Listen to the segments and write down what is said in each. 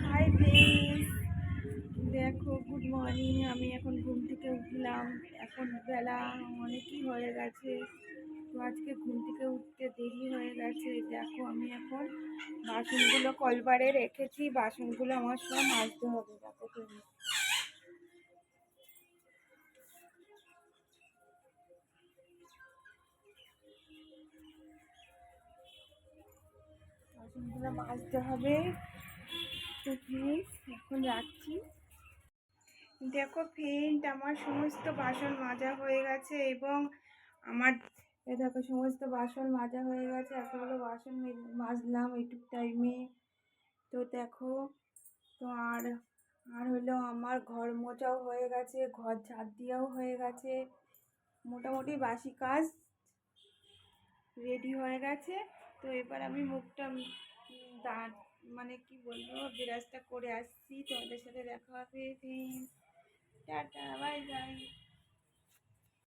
Hi friends, দেখো good morning. আমি এখন ঘুম থেকে উঠলাম। এখন বেলা অনেকই হয়ে গেছে, তো আজকে ঘুম থেকে উঠতে দেরি হয়ে গেছে। দেখো আমি এখন বাসনগুলো কলবারে রেখেছি, বাসনগুলো আমার সব মাজতে হবে। দেখো তুমি, বাসনগুলো মাজতে হবে। তো প্লিজ এখন রাখছি। দেখো ফ্রেন্ড, আমার সমস্ত বাসন মাজা হয়ে গেছে এবং আমার দেখো সমস্ত বাসন মাজা হয়ে গেছে। এতগুলো বাসন মাজলাম এইটুক টাইমে। তো দেখো, তো আর হলো আমার ঘর মোছাও হয়ে গেছে, ঘর ঝাড় দেওয়াও হয়ে গেছে। মোটামুটি বাসি কাজ রেডি হয়ে গেছে। তো এবার আমি মুখটা দাঁত মানে কি বলবো, বিরাজটা করে আসছি। তোমাদের সাথে দেখা হবে। Tata, bye bye.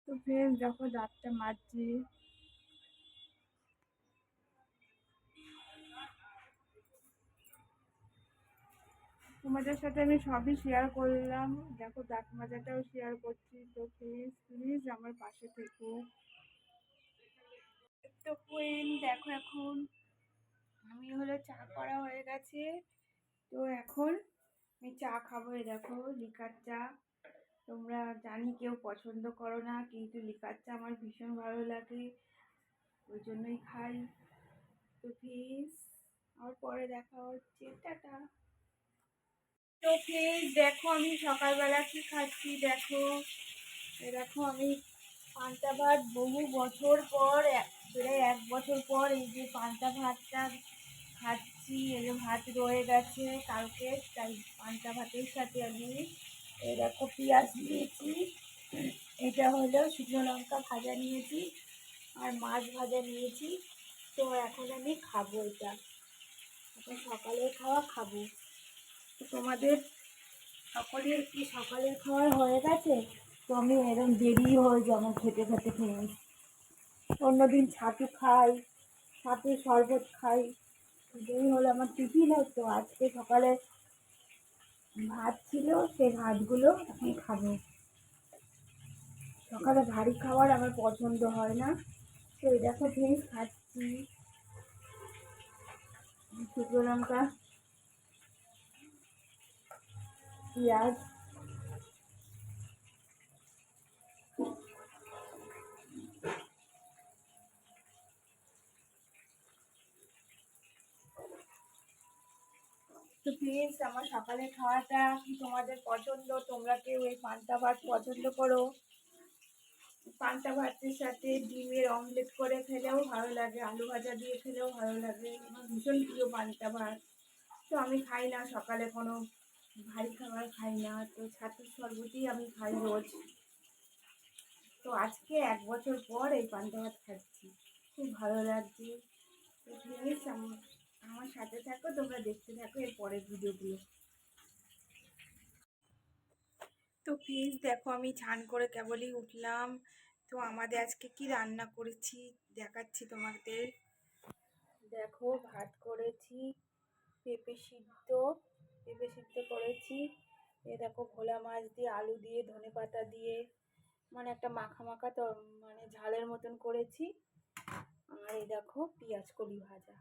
তো ফ্রেন্ডস দেখো দাঁতটা মাজছি। তোমাদের সাথে আমি সবই শেয়ার করলাম। দেখো দাঁত মাজাটাও শেয়ার করছি। তো প্লিজ প্লিজ আমার পাশে থেকো। তো ফ্রেন্ড দেখো, এখন আমি হলো চা করা হয়ে গেছে। তো এখন আমি চা খাবো। দেখো লিকার চা। তোমরা জানি কেউ পছন্দ করো না, কিন্তু লিকার চা আমার ভীষণ ভালো লাগে, ওই জন্যই খাই। তো প্লিজ আর পরে দেখা হচ্ছে। টাটা। তো প্লিজ দেখো আমি সকালবেলা কি খাচ্ছি। দেখো দেখো আমি পান্তা ভাত বহু বছর পর, প্রায় 1 বছর পর এই যে পান্তা ভাতটা খাচ্ছি। এই যে ভাত রয়ে গেছে কালকে, তাই পান্তা ভাতের সাথে আমি এই দেখো পেঁয়াজ নিয়েছি, এটা হলো শুকনো লঙ্কা ভাজা নিয়েছি, আর মাছ ভাজা নিয়েছি। তো এখন আমি খাবো এটা, এখন সকালের খাওয়া খাবো। তো তোমাদের সকলের কি সকালের খাওয়া হয়ে গেছে? তো আমি এরকম দেরি হয়ে যায় আমার খেতে খেতে খেয়ে। অন্যদিন ছাতু খাই, ছাতুর শরবত খাই, দেরি হলে আমার টিফিন হয়। তো আজকে সকালে ভাত ছিল, সেই ভাতগুলো আমি খাবো। সকালে ভারী খাবার আমার পছন্দ হয় না। তো এই দেখো ফ্রেন্ডস খাচ্ছি শুকনো লঙ্কা, পেঁয়াজ। তো প্লিজ আমার সকালের খাওয়াটা কি তোমাদের পছন্দ? তোমরা কেউ এই পান্তা ভাত পছন্দ করো? পান্তা ভাতের সাথে ডিমের অমলেট করে খেলেও ভালো লাগে, আলু ভাজা দিয়ে খেলেও ভালো লাগে। আমার ভীষণ প্রিয় পান্তা ভাত। তো আমি খাই না সকালে কোনো ভারী খাবার, খাই না। তো ছাতুর শরবতই আমি খাই রোজ। তো আজকে 1 বছর পর এই পান্তা ভাত খাচ্ছি, খুব ভালো লাগছে। তো প্লিজ আমার সাথে থাকো, তোমরা দেখতে থাকো এর পরের ভিডিওগুলো। তো প্লিজ দেখো আমি স্নান করে কেবলই উঠলাম। তো আমাদের আজকে কি রান্না করেছি দেখাচ্ছি তোমাদের। দেখো ভাত করেছি, পেঁপে সিদ্ধ, পেঁপে সিদ্ধ করেছি। এ দেখো ভোলা মাছ দিয়ে, আলু দিয়ে, ধনেপাতা দিয়ে, মানে একটা মাখা মাখা তো মানে ঝালের মতন করেছি। আর এই দেখো পেঁয়াজ কলি ভাজা।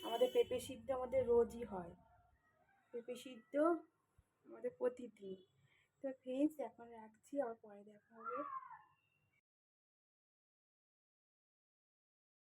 আমাদের পেঁপে সিদ্ধ আমাদের রোজই হয়, পেঁপে সিদ্ধ আমাদের প্রতিদিন। তো ফ্রেন্ডস এখন রাখছি, আর পরে দেখা হবে।